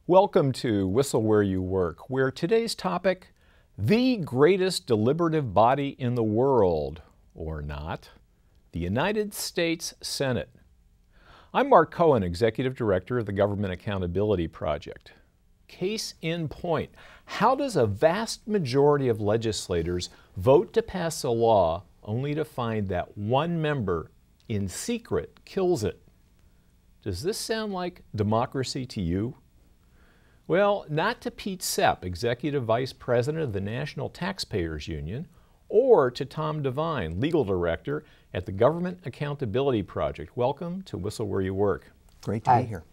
Welcome to Whistle Where You Work, where today's topic, the greatest deliberative body in the world, or not, the United States Senate. I'm Mark Cohen, Executive Director of the Government Accountability Project. Case in point, how does a vast majority of legislators vote to pass a law only to find that one member in secret kills it? Does this sound like democracy to you? Well, not to Pete Sepp, Executive Vice President of the National Taxpayers Union, or to Tom Devine, Legal Director at the Government Accountability Project. Welcome to Whistle Where You Work. Great to be here.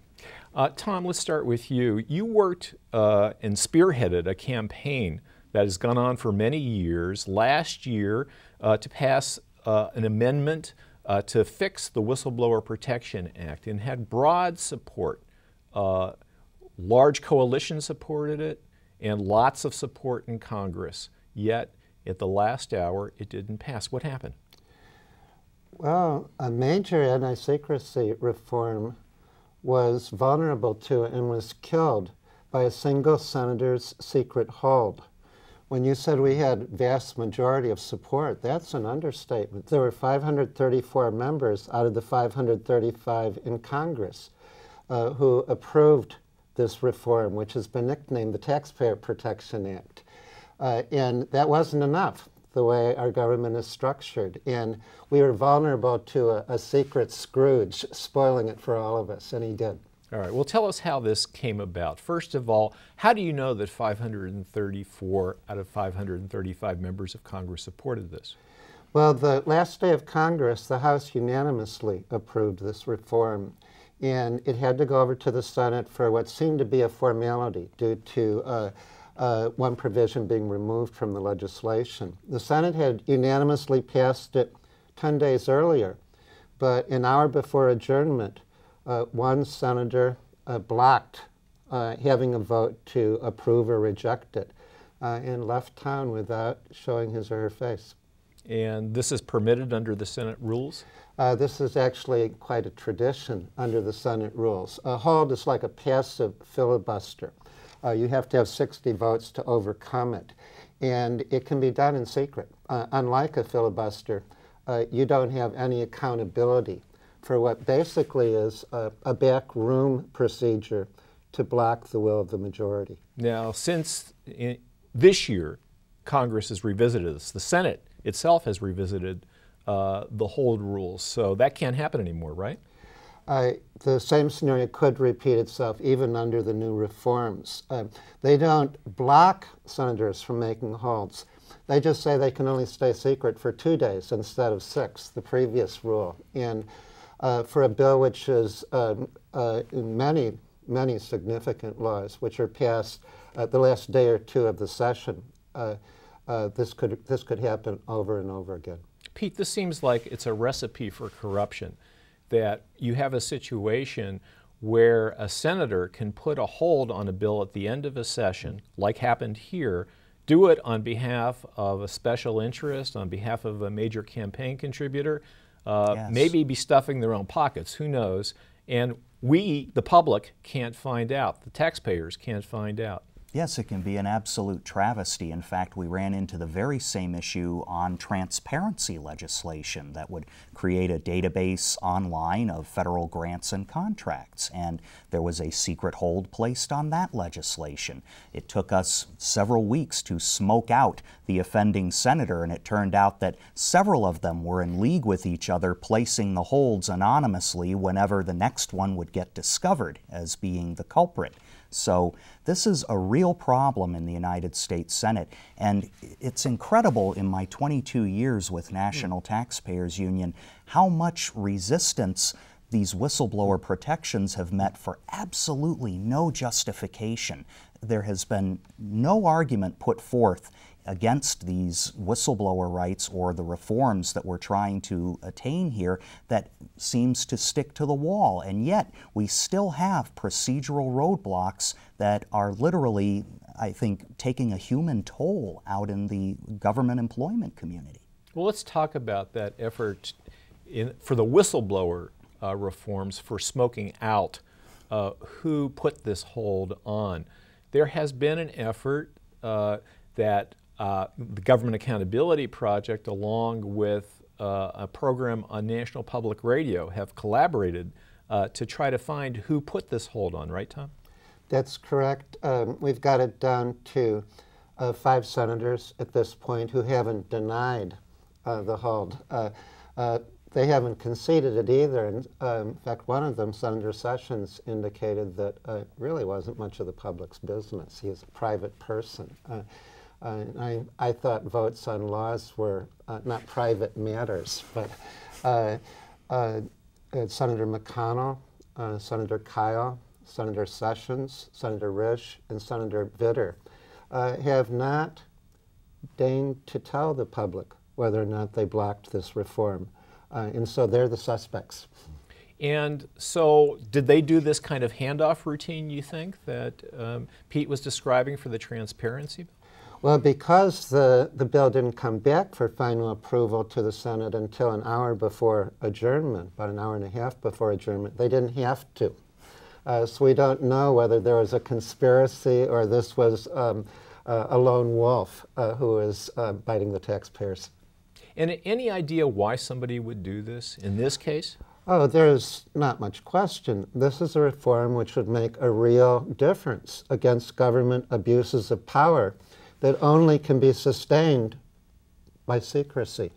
Tom, let's start with you. You worked and spearheaded a campaign that has gone on for many years, last year, to pass an amendment to fix the Whistleblower Protection Act, and had broad support. Large coalition supported it, and lots of support in Congress. Yet, at the last hour, it didn't pass. What happened? Well, a major anti-secrecy reform was vulnerable to and was killed by a single senator's secret hold. When you said we had vast majority of support, that's an understatement. There were 534 members out of the 535 in Congress who approved this reform, which has been nicknamed the Taxpayer Protection Act. And that wasn't enough, the way our government is structured. And we were vulnerable to a secret Scrooge spoiling it for all of us, and he did. All right, well, tell us how this came about. First of all, how do you know that 534 out of 535 members of Congress supported this? Well, the last day of Congress, the House unanimously approved this reform. And it had to go over to the Senate for what seemed to be a formality due to one provision being removed from the legislation. The Senate had unanimously passed it 10 days earlier, but an hour before adjournment, one senator blocked having a vote to approve or reject it and left town without showing his or her face. And this is permitted under the Senate rules? This is actually quite a tradition under the Senate rules. A hold is like a passive filibuster. You have to have 60 votes to overcome it. And it can be done in secret. Unlike a filibuster, you don't have any accountability for what basically is a backroom procedure to block the will of the majority. Now, since this year, Congress has revisited this. The Senate itself has revisited the hold rules, so that can't happen anymore, right? The same scenario could repeat itself even under the new reforms. They don't block senators from making holds. They just say they can only stay secret for 2 days instead of 6, the previous rule. And for a bill which is in many significant laws, which are passed the last day or two of the session, this could happen over and over again. Pete, this seems like it's a recipe for corruption, that you have a situation where a senator can put a hold on a bill at the end of a session, like happened here, do it on behalf of a special interest, on behalf of a major campaign contributor, Yes. maybe be stuffing their own pockets, who knows, and we, the public, can't find out. The taxpayers can't find out. Yes, it can be an absolute travesty. In fact, we ran into the very same issue on transparency legislation that would create a database online of federal grants and contracts, and there was a secret hold placed on that legislation. It took us several weeks to smoke out the offending senator, and it turned out that several of them were in league with each other, placing the holds anonymously whenever the next one would get discovered as being the culprit. So this is a real problem in the United States Senate, and it's incredible in my 22 years with National Taxpayers Union how much resistance these whistleblower protections have met for absolutely no justification. There has been no argument put forth against these whistleblower rights or the reforms that we're trying to attain here that seems to stick to the wall. And yet we still have procedural roadblocks that are literally, I think, taking a human toll out in the government employment community. Well, let's talk about that effort for the whistleblower reforms for smoking out who put this hold on. There has been an effort that the Government Accountability Project, along with a program on National Public Radio, have collaborated to try to find who put this hold on, right, Tom? That's correct. We've got it down to 5 senators at this point who haven't denied the hold. They haven't conceded it either. In fact, one of them, Senator Sessions, indicated that it really wasn't much of the public's business. He is a private person. I thought votes on laws were not private matters, but Senator McConnell, Senator Kyle, Senator Sessions, Senator Risch, and Senator Vitter have not deigned to tell the public whether or not they blocked this reform. And so they're the suspects. And so did they do this kind of handoff routine, you think, that Pete was describing for the transparency bill? Well, because the bill didn't come back for final approval to the Senate until an hour before adjournment, about an hour and a half before adjournment, they didn't have to. So we don't know whether there was a conspiracy or this was a lone wolf who was biting the taxpayers. And any idea why somebody would do this in this case? Oh, there's not much question. This is a reform which would make a real difference against government abuses of power that only can be sustained by secrecy.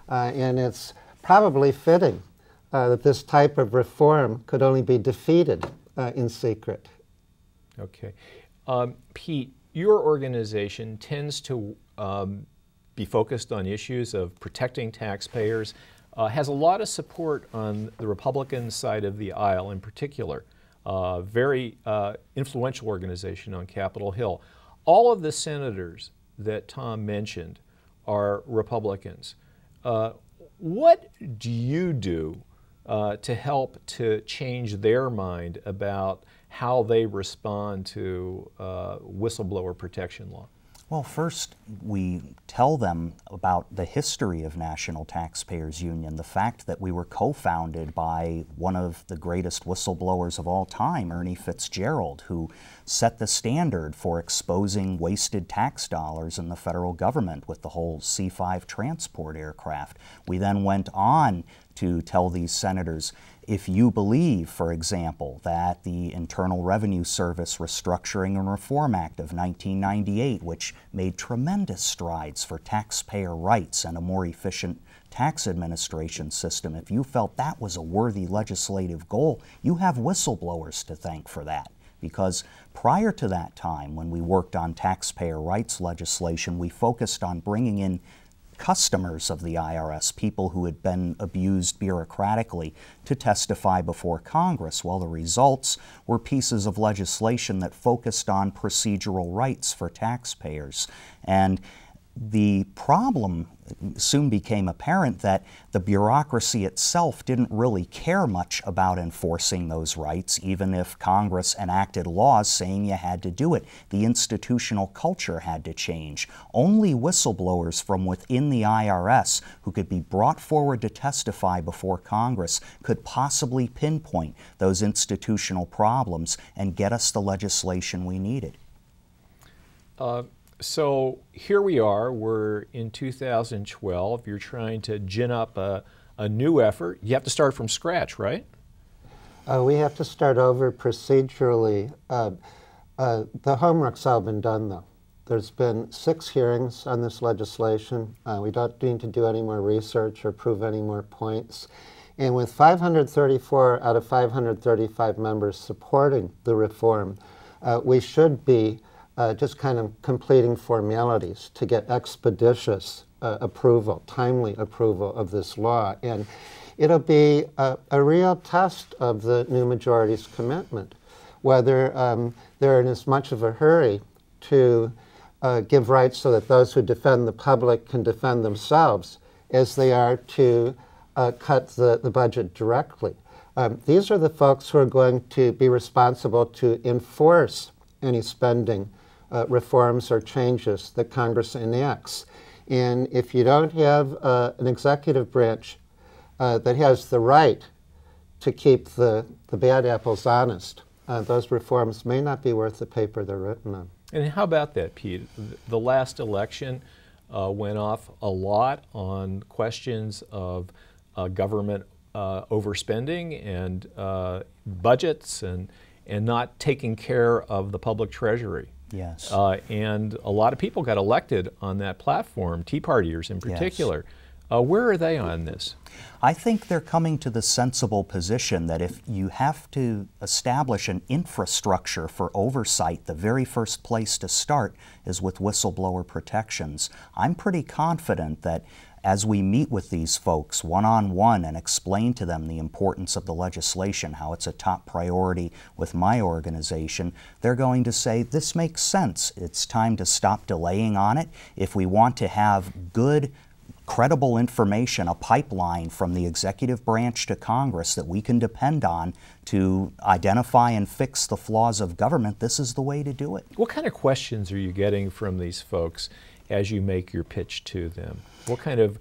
And it's probably fitting that this type of reform could only be defeated in secret. Okay. Pete, your organization tends to be focused on issues of protecting taxpayers, has a lot of support on the Republican side of the aisle in particular, very influential organization on Capitol Hill. All of the senators that Tom mentioned are Republicans. What do you do to help to change their mind about how they respond to whistleblower protection law? Well, first, we tell them about the history of National Taxpayers Union, the fact that we were co-founded by one of the greatest whistleblowers of all time, Ernie Fitzgerald, who set the standard for exposing wasted tax dollars in the federal government with the whole C-5 transport aircraft. We then went on to tell these senators, if you believe, for example, that the Internal Revenue Service Restructuring and Reform Act of 1998, which made tremendous strides for taxpayer rights and a more efficient tax administration system, if you felt that was a worthy legislative goal, you have whistleblowers to thank for that. Because prior to that time, when we worked on taxpayer rights legislation, we focused on bringing in customers of the IRS, people who had been abused bureaucratically, to testify before Congress. Well, the results were pieces of legislation that focused on procedural rights for taxpayers. And the problem soon became apparent that the bureaucracy itself didn't really care much about enforcing those rights, even if Congress enacted laws saying you had to do it. The institutional culture had to change. Only whistleblowers from within the IRS who could be brought forward to testify before Congress could possibly pinpoint those institutional problems and get us the legislation we needed. So here we are, we're in 2012, you're trying to gin up a new effort. You have to start from scratch, right? We have to start over procedurally. The homework's all been done, though. There's been 6 hearings on this legislation. We don't need to do any more research or prove any more points. And with 534 out of 535 members supporting the reform, we should be just kind of completing formalities to get expeditious approval, timely approval of this law. And it'll be a real test of the new majority's commitment, whether they're in as much of a hurry to give rights so that those who defend the public can defend themselves as they are to cut the budget directly. These are the folks who are going to be responsible to enforce any spending reforms or changes that Congress enacts. And if you don't have an executive branch that has the right to keep the bad apples honest, those reforms may not be worth the paper they're written on. And how about that, Pete? The last election went off a lot on questions of government overspending and budgets and not taking care of the public treasury. Yes. And a lot of people got elected on that platform, Tea Partiers in particular. Yes. Where are they on this? I think they're coming to the sensible position that if you have to establish an infrastructure for oversight, the very first place to start is with whistleblower protections. I'm pretty confident that as we meet with these folks one-on-one and explain to them the importance of the legislation, how it's a top priority with my organization, they're going to say, this makes sense. It's time to stop delaying on it. If we want to have good, credible information, a pipeline from the executive branch to Congress that we can depend on to identify and fix the flaws of government, this is the way to do it. What kind of questions are you getting from these folks as you make your pitch to them? What kind of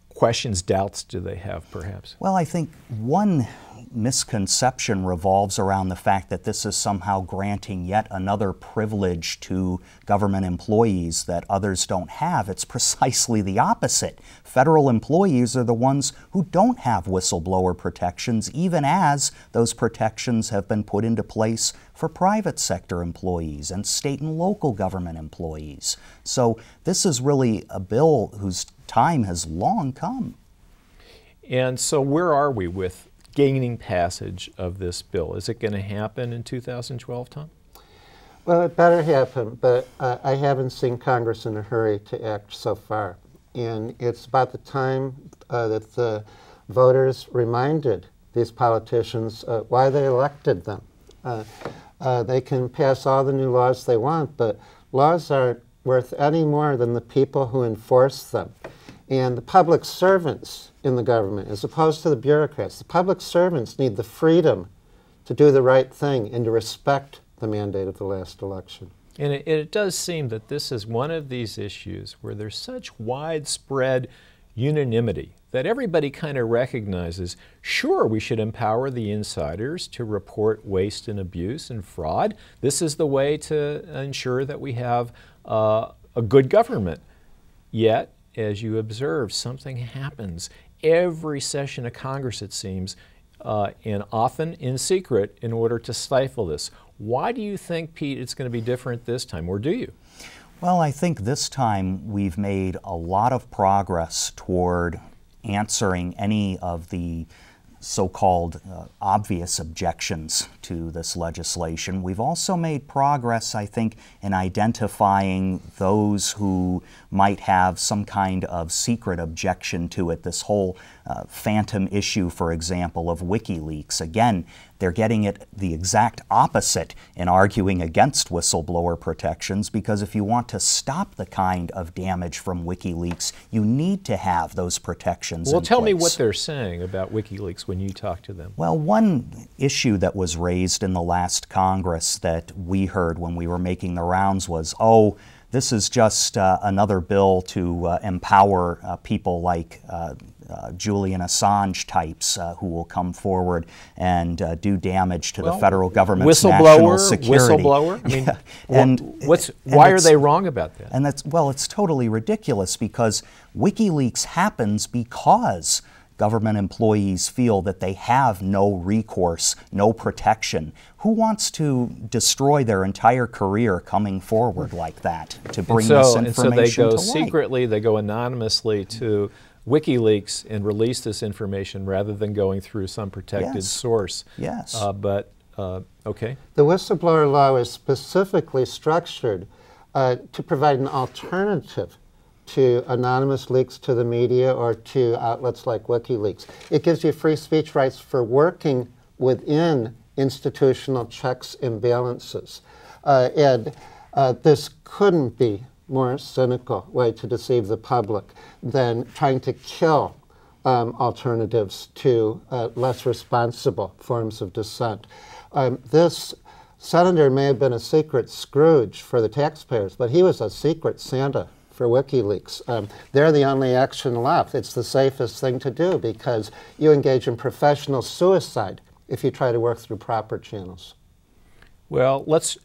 questions, doubts do they have, perhaps? Well, I think one misconception revolves around the fact that this is somehow granting yet another privilege to government employees that others don't have. It's precisely the opposite. Federal employees are the ones who don't have whistleblower protections, even as those protections have been put into place for private sector employees and state and local government employees. So this is really a bill whose time has long come. And so where are we with gaining passage of this bill? Is it going to happen in 2012, Tom? Well, it better happen, but I haven't seen Congress in a hurry to act so far. And it's about the time that the voters reminded these politicians why they elected them. They can pass all the new laws they want, but laws aren't worth any more than the people who enforce them. And the public servants in the government, as opposed to the bureaucrats, the public servants need the freedom to do the right thing and to respect the mandate of the last election. And it does seem that this is one of these issues where there's such widespread unanimity that everybody kind of recognizes, sure, we should empower the insiders to report waste and abuse and fraud. This is the way to ensure that we have a good government. Yet, as you observe, something happens every session of Congress, it seems, and often in secret in order to stifle this. Why do you think, Pete, it's going to be different this time, or do you? Well, I think this time we've made a lot of progress toward answering any of the so-called obvious objections to this legislation. We've also made progress, I think, in identifying those who might have some kind of secret objection to it. This whole phantom issue, for example, of WikiLeaks. Again, they're getting it the exact opposite in arguing against whistleblower protections, because if you want to stop the kind of damage from WikiLeaks, you need to have those protections in place. Well, tell me what they're saying about WikiLeaks when you talk to them. Well, one issue that was raised in the last Congress that we heard when we were making the rounds was, oh, this is just another bill to empower people like Julian Assange types who will come forward and do damage to the federal government's national security. Whistleblower? I mean, why are they wrong about that? And that's, well, it's totally ridiculous, because WikiLeaks happens because government employees feel that they have no recourse, no protection. Who wants to destroy their entire career coming forward like that to bring this information to light? And so they go secretly, they go anonymously to WikiLeaks and release this information rather than going through some protected source. Yes. Okay. The whistleblower law is specifically structured to provide an alternative to anonymous leaks to the media or to outlets like WikiLeaks. It gives you free speech rights for working within institutional checks and balances. This couldn't be more cynical way to deceive the public than trying to kill alternatives to less responsible forms of dissent. This senator may have been a secret Scrooge for the taxpayers, but he was a secret Santa for WikiLeaks. They're the only action left. It's the safest thing to do because you engage in professional suicide if you try to work through proper channels. Well, let's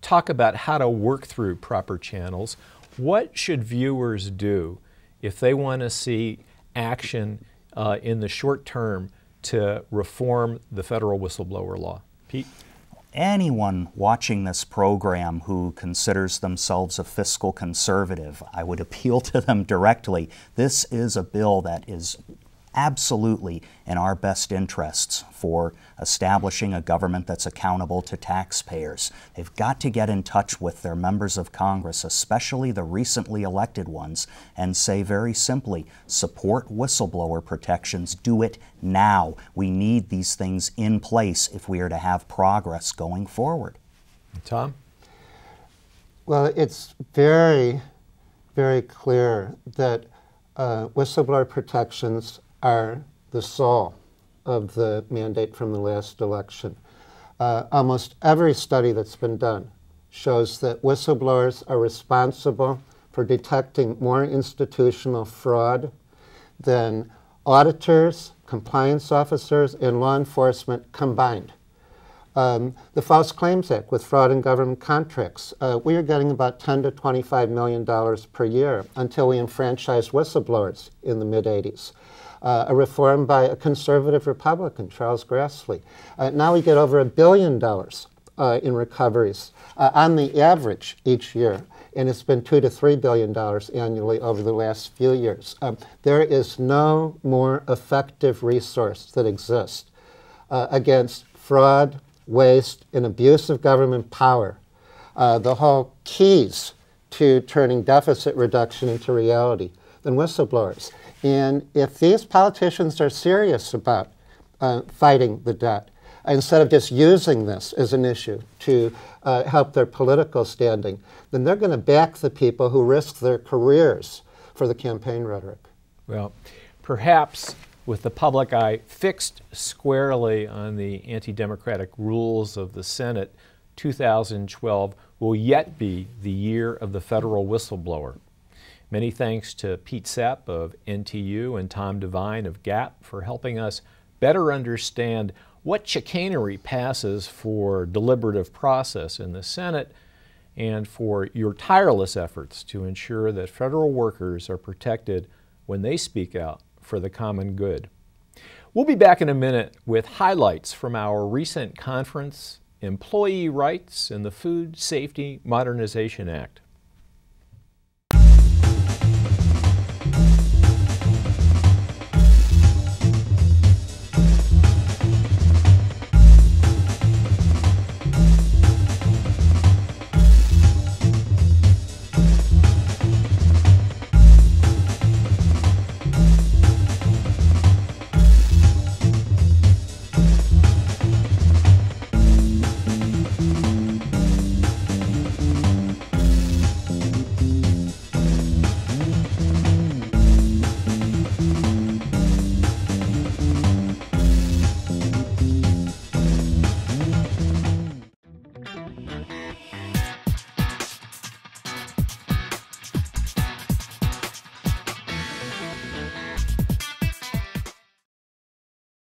talk about how to work through proper channels. What should viewers do if they want to see action in the short term to reform the federal whistleblower law? Pete? Anyone watching this program who considers themselves a fiscal conservative, I would appeal to them directly. This is a bill that is absolutely in our best interests for establishing a government that's accountable to taxpayers. They've got to get in touch with their members of Congress, especially the recently elected ones, and say very simply, support whistleblower protections. Do it now. We need these things in place if we are to have progress going forward. Tom? Well, it's very, very clear that whistleblower protections are the soul of the mandate from the last election. Almost every study that's been done shows that whistleblowers are responsible for detecting more institutional fraud than auditors, compliance officers, and law enforcement combined. The False Claims Act with fraud in government contracts, we are getting about $10 to $25 million per year until we enfranchised whistleblowers in the mid-'80s. A reform by a conservative Republican, Charles Grassley. Now we get over $1 billion in recoveries on the average each year, and it's been $2 to $3 billion annually over the last few years. There is no more effective resource that exists against fraud, waste, and abuse of government power. The whole keys to turning deficit reduction into reality than whistleblowers. And if these politicians are serious about fighting the debt, instead of just using this as an issue to help their political standing, then they're going to back the people who risk their careers for the campaign rhetoric. Well, perhaps with the public eye fixed squarely on the anti-democratic rules of the Senate, 2012 will yet be the year of the federal whistleblower. Many thanks to Pete Sepp of NTU and Tom Devine of GAP for helping us better understand what chicanery passes for deliberative process in the Senate and for your tireless efforts to ensure that federal workers are protected when they speak out for the common good. We'll be back in a minute with highlights from our recent conference, Employee Rights and the Food Safety Modernization Act.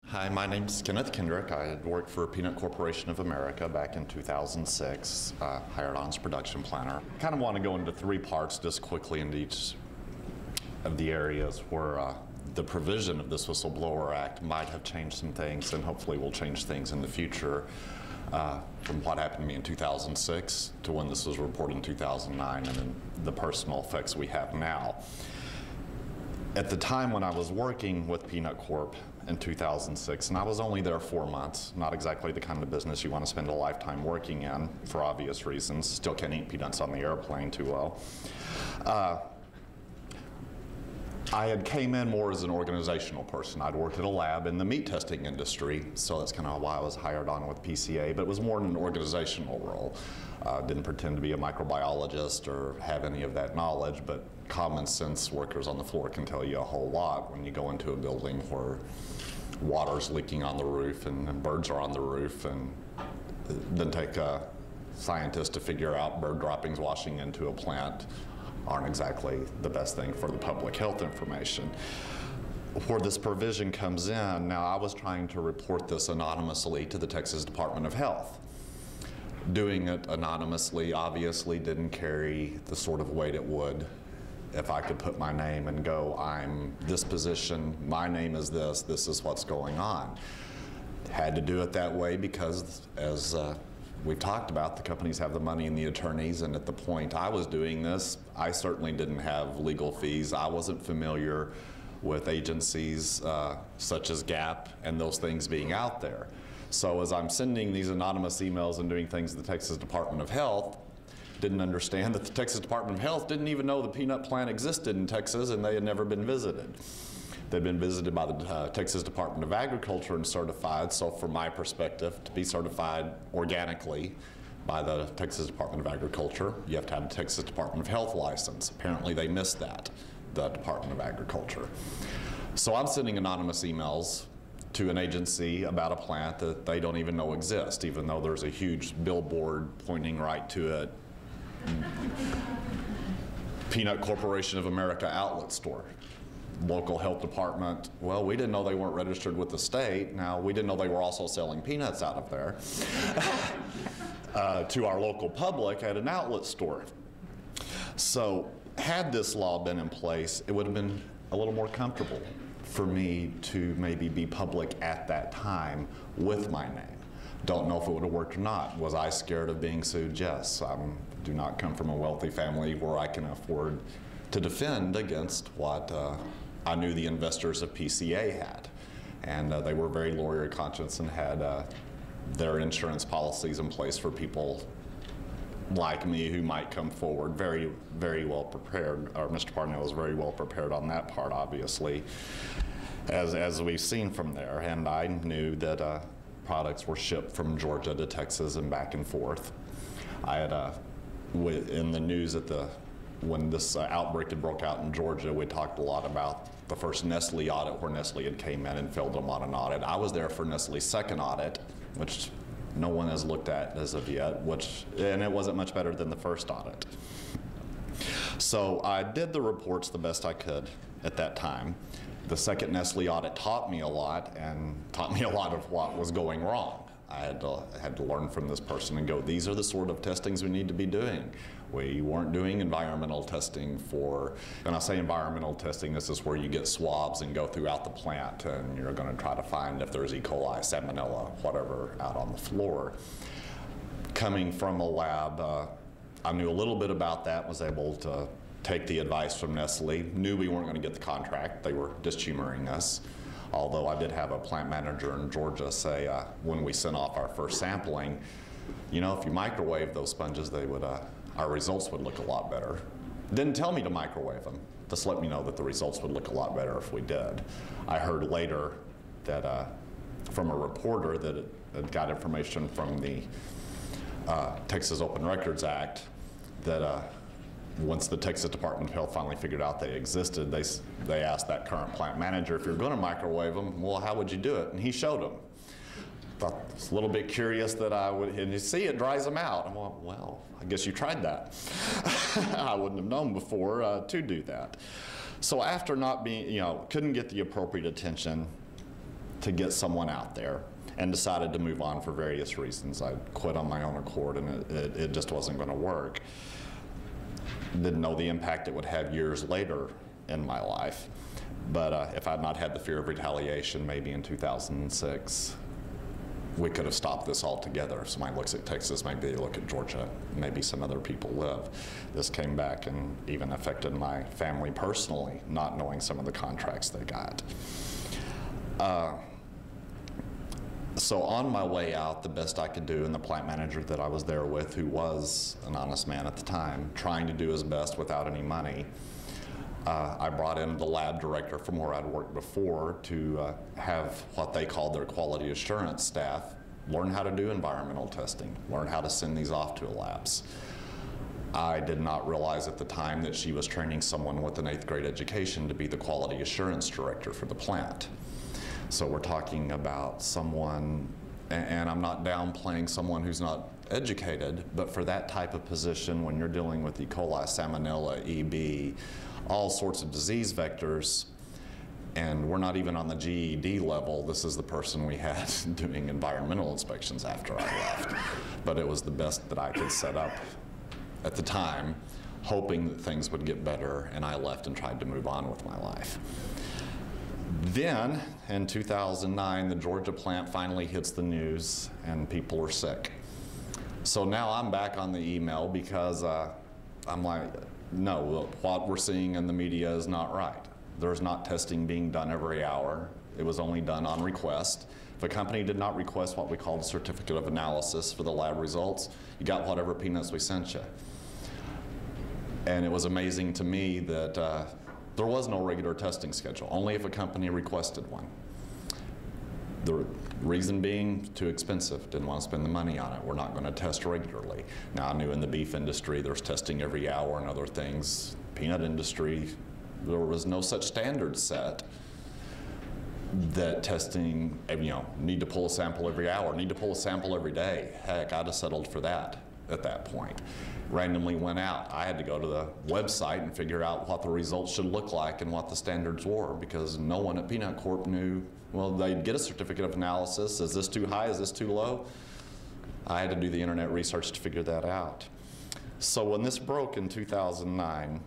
Hi, my name's Kenneth Kendrick. I had worked for Peanut Corporation of America back in 2006, hired on as production planner. Kind of want to go into three parts just quickly into each of the areas where the provision of this Whistleblower Act might have changed some things and hopefully will change things in the future from what happened to me in 2006 to when this was reported in 2009 and then the personal effects we have now. At the time when I was working with Peanut Corp in 2006, and I was only there 4 months, not exactly the kind of business you want to spend a lifetime working in for obvious reasons. Still can't eat peanuts on the airplane too well. I had came in more as an organizational person. I'd worked at a lab in the meat testing industry, so that's kind of why I was hired on with PCA, but it was more in an organizational role. Didn't pretend to be a microbiologist or have any of that knowledge, but common sense workers on the floor can tell you a whole lot when you go into a building where water's leaking on the roof and birds are on the roof, and then take a scientist to figure out bird droppings washing into a plant aren't exactly the best thing for the public health information. where this provision comes in, now I was trying to report this anonymously to the Texas Department of Health. Doing it anonymously obviously didn't carry the sort of weight it would if I could put my name and go, I'm this position, my name is this is what's going on. Had to do it that way because, as we've talked about, the companies have the money and the attorneys, and at the point I was doing this, I certainly didn't have legal fees. I wasn't familiar with agencies such as GAP and those things being out there. So as I'm sending these anonymous emails and doing things at the Texas Department of Health, didn't understand that the Texas Department of Health didn't even know the peanut plant existed in Texas, and they had never been visited. They'd been visited by the Texas Department of Agriculture and certified, so from my perspective, to be certified organically by the Texas Department of Agriculture, you have to have a Texas Department of Health license. Apparently they missed that, the Department of Agriculture. So I'm sending anonymous emails to an agency about a plant that they don't even know exists, even though there's a huge billboard pointing right to it. Peanut Corporation of America outlet store. Local health department, well, we didn't know they weren't registered with the state. Now, we didn't know they were also selling peanuts out of there to our local public at an outlet store. So had this law been in place, it would have been a little more comfortable for me to maybe be public at that time with my name. Don't know if it would have worked or not. Was I scared of being sued? Yes. I do not come from a wealthy family where I can afford to defend against what I knew the investors of PCA had. And they were very lawyer conscious and had their insurance policies in place for people like me who might come forward. Very, very well prepared. Or Mr. Parnell was very well prepared on that part, obviously, as we've seen from there. And I knew that products were shipped from Georgia to Texas and back and forth. I had, in the news when this outbreak had broke out in Georgia, we talked a lot about the first Nestle audit where Nestle had came in and failed them on an audit. I was there for Nestle's second audit, which no one has looked at as of yet, and it wasn't much better than the first audit. So I did the reports the best I could at that time. The second Nestle audit taught me a lot, and taught me a lot of what was going wrong. I had to learn from this person and go, these are the sort of testings we need to be doing. We weren't doing environmental testing for, when I say environmental testing, this is where you get swabs and go throughout the plant and you're going to try to find if there's E. coli, salmonella, whatever, out on the floor. Coming from a lab, I knew a little bit about that, was able to take the advice from Nestle, knew we weren't going to get the contract, they were just humoring us. Although I did have a plant manager in Georgia say when we sent off our first sampling, you know, if you microwave those sponges, they would, our results would look a lot better. Didn't tell me to microwave them, just let me know that the results would look a lot better if we did. I heard later that from a reporter that it got information from the Texas Open Records Act that once the Texas Department of Health finally figured out they existed, they asked that current plant manager, if you're going to microwave them, well, how would you do it? And he showed them. Thought I was a little bit curious that I would, and you see it dries them out. I'm like, well, I guess you tried that. I wouldn't have known before to do that. So after not being, you know, couldn't get the appropriate attention to get someone out there and decided to move on for various reasons. I quit on my own accord and it just wasn't going to work. Didn't know the impact it would have years later in my life. But if I'd not had the fear of retaliation, maybe in 2006, we could have stopped this altogether. If somebody looks at Texas, maybe they look at Georgia, maybe some other people live. This came back and even affected my family personally, not knowing some of the contracts they got. So on my way out, the best I could do, and the plant manager that I was there with, who was an honest man at the time, trying to do his best without any money, I brought in the lab director from where I'd worked before to have what they called their quality assurance staff learn how to do environmental testing, learn how to send these off to labs. I did not realize at the time that she was training someone with an 8th grade education to be the quality assurance director for the plant. So we're talking about someone, and I'm not downplaying someone who's not educated, but for that type of position, when you're dealing with E. coli, salmonella, EB, all sorts of disease vectors, And we're not even on the GED level. This is the person we had doing environmental inspections after I left. But it was the best that I could set up at the time, hoping that things would get better, and I left and tried to move on with my life. Then, in 2009, the Georgia plant finally hits the news, and people are sick. So now I'm back on the email because I'm like, no, what we're seeing in the media is not right. There's not testing being done every hour. It was only done on request. If a company did not request what we call a certificate of analysis for the lab results, you got whatever peanuts we sent you. And it was amazing to me that there was no regular testing schedule, only if a company requested one. The reason being, too expensive, didn't want to spend the money on it. We're not going to test regularly. Now, I knew in the beef industry there's testing every hour and other things. Peanut industry, there was no such standard set that testing, need to pull a sample every hour, need to pull a sample every day. Heck, I'd have settled for that at that point. Randomly went out. I had to go to the website and figure out what the results should look like and what the standards were, because no one at Peanut Corp knew. Well, they'd get a certificate of analysis. Is this too high? Is this too low? I had to do the internet research to figure that out. So when this broke in 2009,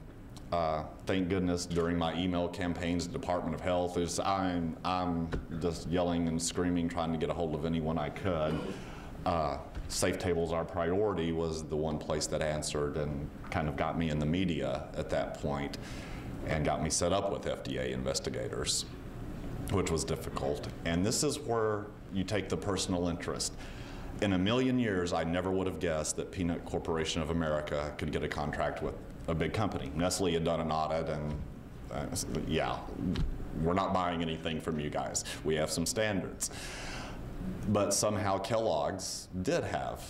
thank goodness during my email campaigns, the Department of Health is, I'm just yelling and screaming, trying to get a hold of anyone I could. Safe Tables Our Priority was the one place that answered and kind of got me in the media at that point and got me set up with FDA investigators, which was difficult. And this is where you take the personal interest. In a million years, I never would have guessed that Peanut Corporation of America could get a contract with a big company. Nestle had done an audit and yeah, we're not buying anything from you guys. We have some standards. But somehow Kellogg's did have.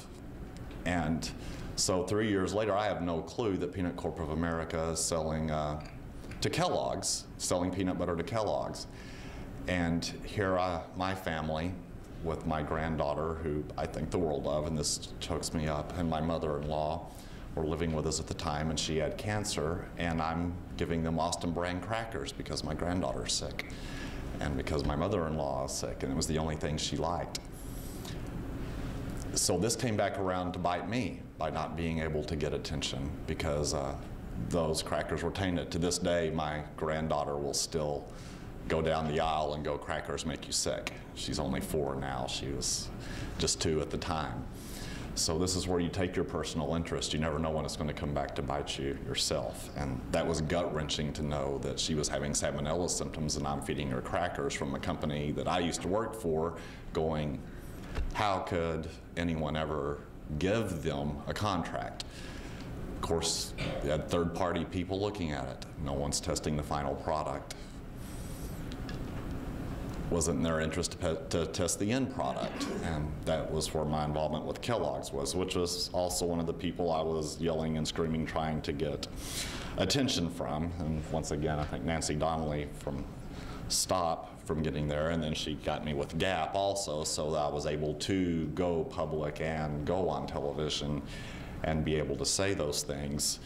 And so 3 years later, I have no clue that Peanut Corp of America is selling to Kellogg's, selling peanut butter to Kellogg's. And here my family with my granddaughter, who I think the world of, and this chokes me up, and my mother-in-law were living with us at the time, and she had cancer, and I'm giving them Austin brand crackers because my granddaughter's sick. And because my mother-in-law is sick, and it was the only thing she liked. So this came back around to bite me by not being able to get attention because those crackers were tainted. To this day, my granddaughter will still go down the aisle and go, "Crackers make you sick." She's only 4 now. She was just 2 at the time. So this is where you take your personal interest. You never know when it's going to come back to bite you yourself. And that was gut-wrenching to know that she was having salmonella symptoms and I'm feeding her crackers from a company that I used to work for, going, how could anyone ever give them a contract? Of course, you had third-party people looking at it. No one's testing the final product. Wasn't in their interest to test the end product, and that was where my involvement with Kellogg's was, which was also one of the people I was yelling and screaming trying to get attention from. And once again, I think Nancy Donnelly stopped from getting there, and then she got me with Gap also, so that I was able to go public and go on television and be able to say those things.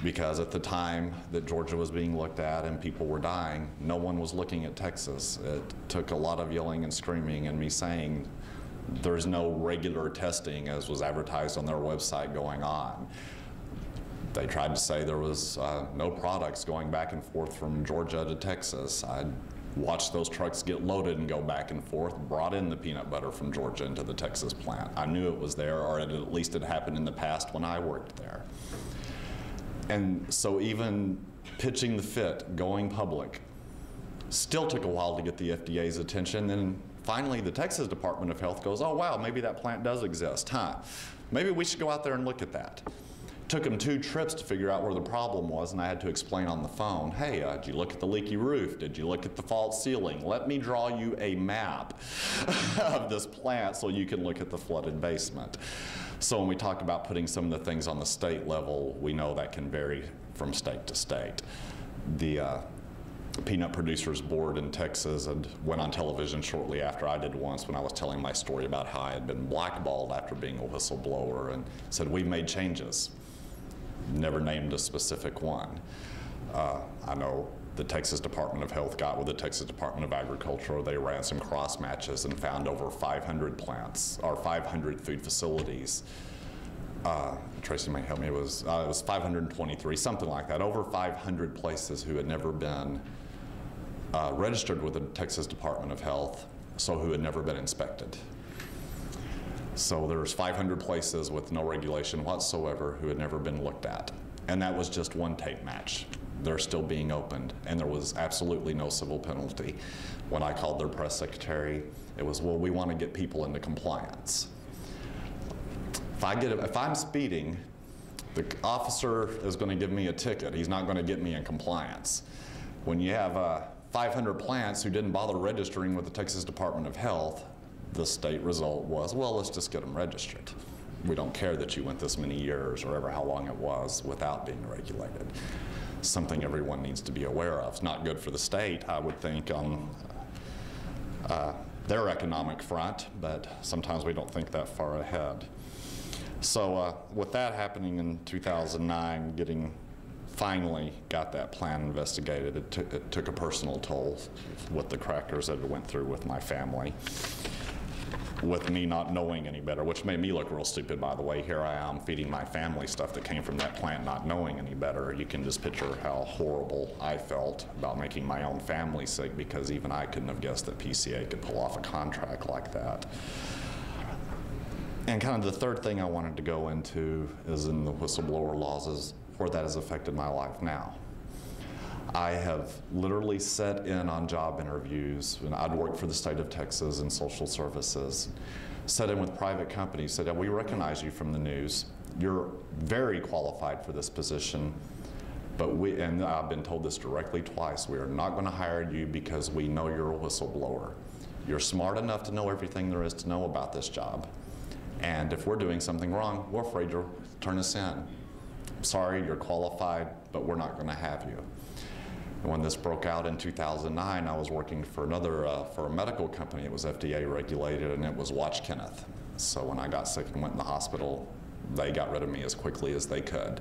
Because at the time that Georgia was being looked at and people were dying, no one was looking at Texas. It took a lot of yelling and screaming and me saying there's no regular testing as was advertised on their website going on. They tried to say there was no products going back and forth from Georgia to Texas. I'd watched those trucks get loaded and go back and forth, brought in the peanut butter from Georgia into the Texas plant. I knew it was there, or at least it happened in the past when I worked there. And so even pitching the fit, going public, still took a while to get the FDA's attention. And finally, the Texas Department of Health goes, oh, wow, maybe that plant does exist, huh? Maybe we should go out there and look at that. Took them 2 trips to figure out where the problem was, and I had to explain on the phone, hey, did you look at the leaky roof? Did you look at the fault ceiling? Let me draw you a map of this plant so you can look at the flooded basement. So when we talk about putting some of the things on the state level, we know that can vary from state to state. The Peanut Producers Board in Texas went on television shortly after I did once when I was telling my story about how I had been blackballed after being a whistleblower, and said, we've made changes. Never named a specific one. I know the Texas Department of Health got with the Texas Department of Agriculture. They ran some cross matches and found over 500 plants, or 500 food facilities. Tracy may help me, it was 523, something like that, over 500 places who had never been registered with the Texas Department of Health, so who had never been inspected. So there's 500 places with no regulation whatsoever who had never been looked at. And that was just one tape match. They're still being opened, and there was absolutely no civil penalty. When I called their press secretary, it was, well, we want to get people into compliance. If I'm speeding, the officer is going to give me a ticket. He's not going to get me in compliance. When you have 500 plants who didn't bother registering with the Texas Department of Health, the state result was, well, let's just get them registered. We don't care that you went this many years or ever how long it was without being regulated. Something everyone needs to be aware of. It's not good for the state, I would think, on their economic front, but sometimes we don't think that far ahead. So with that happening in 2009, finally got that plan investigated, it took a personal toll with the crackers that it went through with my family, with me not knowing any better, which made me look real stupid, by the way. Here I am feeding my family stuff that came from that plant, not knowing any better. You can just picture how horrible I felt about making my own family sick, because even I couldn't have guessed that PCA could pull off a contract like that. And kind of the third thing I wanted to go into is in the whistleblower laws, is where that has affected my life now. I have literally sat in on job interviews, and I'd worked for the state of Texas in social services, sat in with private companies, said, yeah, we recognize you from the news. You're very qualified for this position, but and I've been told this directly twice, we are not going to hire you because we know you're a whistleblower. You're smart enough to know everything there is to know about this job. And if we're doing something wrong, we're afraid to turn us in. Sorry, you're qualified, but we're not going to have you. And when this broke out in 2009, I was working for a medical company. It was FDA regulated, and it was Watch Kenneth. So when I got sick and went in the hospital, they got rid of me as quickly as they could.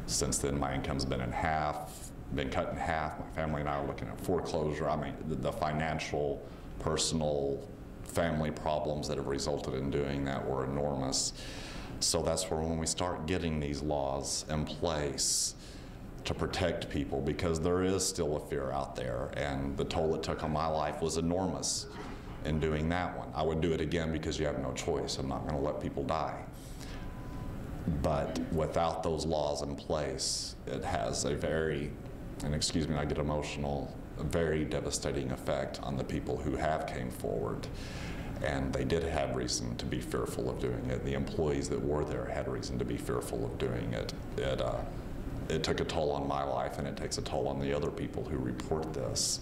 Since then, my income's been cut in half. My family and I are looking at foreclosure. I mean, the financial, personal, family problems that have resulted in doing that were enormous. So that's where when we start getting these laws in place to protect people, because there is still a fear out there, and the toll it took on my life was enormous in doing that one. I would do it again because you have no choice. I'm not going to let people die. But without those laws in place, it has a very, and excuse me, I get emotional, a very devastating effect on the people who have came forward. And they did have reason to be fearful of doing it. The employees that were there had reason to be fearful of doing it. It took a toll on my life, and it takes a toll on the other people who report this.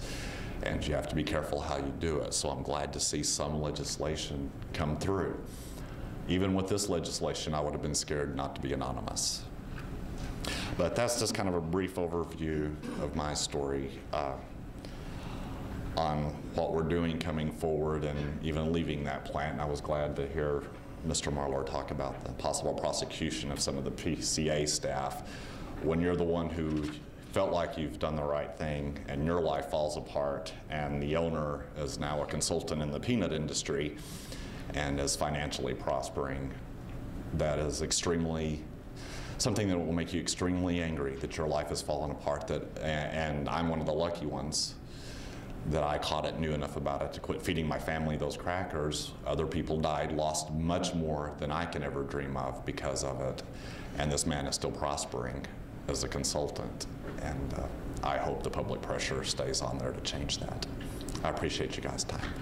And you have to be careful how you do it. So I'm glad to see some legislation come through. Even with this legislation, I would have been scared not to be anonymous. But that's just kind of a brief overview of my story on what we're doing coming forward and even leaving that plant. I was glad to hear Mr. Marlar talk about the possible prosecution of some of the PCA staff. When you're the one who felt like you've done the right thing and your life falls apart, and the owner is now a consultant in the peanut industry and is financially prospering, that is something that will make you extremely angry that your life has fallen apart. And I'm one of the lucky ones that I caught it, knew enough about it to quit feeding my family those crackers. Other people died, lost much more than I can ever dream of because of it. And this man is still prospering as a consultant. And I hope the public pressure stays on there to change that. I appreciate you guys' time.